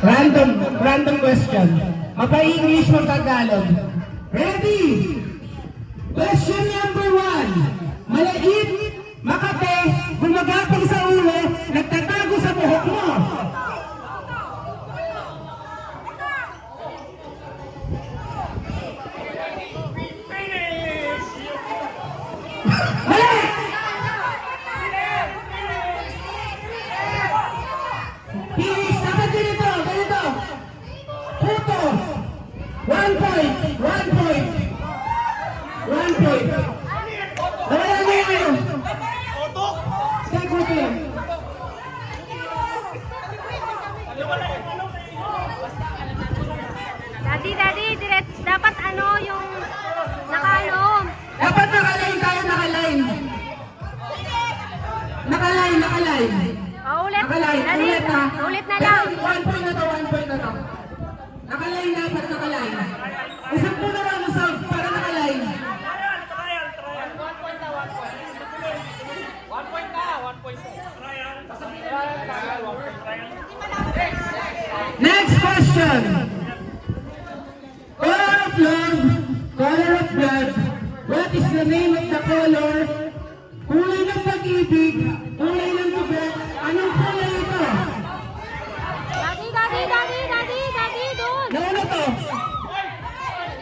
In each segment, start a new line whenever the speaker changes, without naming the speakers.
Random question. Mapa-English, mapa-Tagalog. Ready? Question number 1. Malait, makape, gumagapang sa ulo, nagtatago sa buhok mo. Mali! Finish, dapat ganito. Puto. 1 point. 1 point. 1 point. Wala na yun. Stay puto yan.
Daddy, dapat ano yung nakaano.
Dapat nakaline tayo, nakaline. Nakaline.
Ulit.
Nakaline,
Daddy,
ulit ha.
ulit na lang.
1 point na to, 1 point na to. Nakaline dapat, nakaline. Isang po na lang sa para nakaline. Next question. Color of love, color of blood. What is the name of the color? Kulay ng pag-ibig, kulay ng tubig. Anong kulay ito?
Daddy, doon.
Nauna to.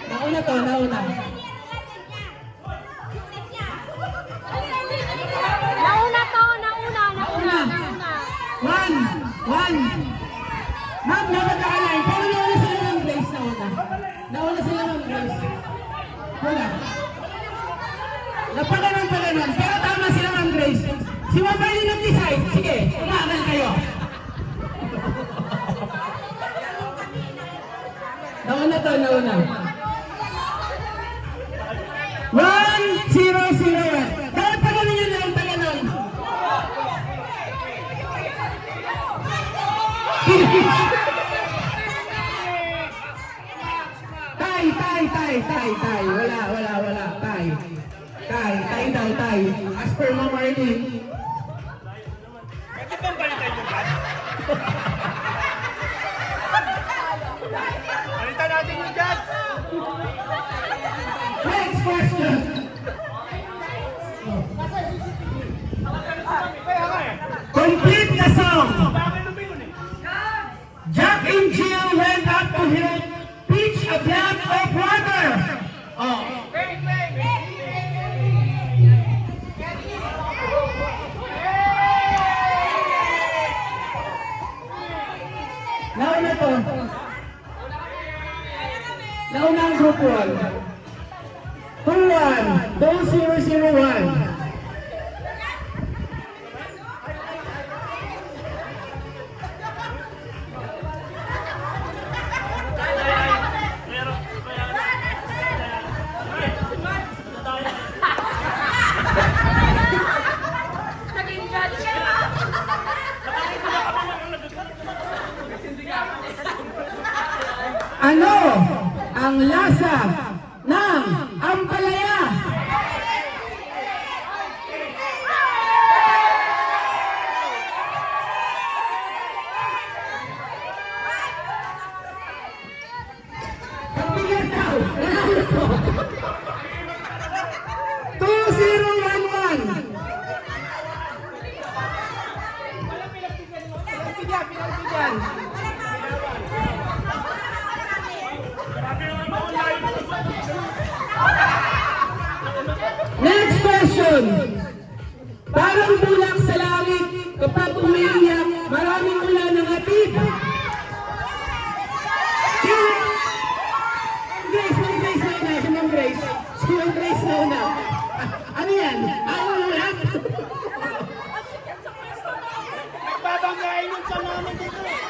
Nauna.
Nauna.
1. Ma'am, dapat nakaline. Pero nauna sila ng Grace, nauna sila ng Grace. Wala. Napaganon. Pero tama sila ng Grace. Si Mabali nag-decide. Sige, umagal kayo. Nauna. 1-0-0. Dapat paganon yun lang, paganon. Tay. Wala. Tay. As per Ma'am Marlene.
Pwede bang balitan yung judge? Balitan natin yung judge!
Next question. Complete the song. Jack and Jill went up to him, pitch a glass of water. Oh. Nauna to. Nauna ang group 1. 2-1. 2-0-0-1. Ano ang lasa ng ampalaya? Pagbigat daw. 2-0-1-1. Next question. Parang bulak sa langit kapag umiiyak, maraming ulan ng hatid. Si Ma'am Grace na una. Ano yan? Ano ulan?
Nagbabanggain yung tiyan namin dito eh.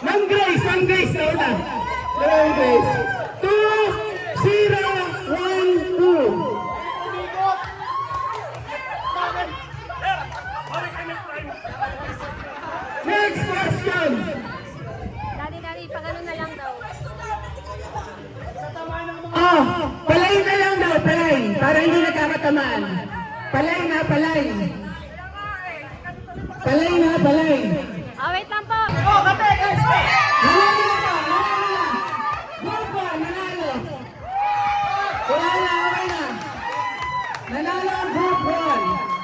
Ma'am Grace na una. Ma'am Grace. 2-0-1-2.
Bigot! Bakit?
Next question.
Daddy, pagano na lang daw.
Palay na lang daw, palay. Para hindi nagkakatamaan. Palay na, palay. Palay na, palay.
Wait lang po.
Oh, kape!
Nanalo ang group 1.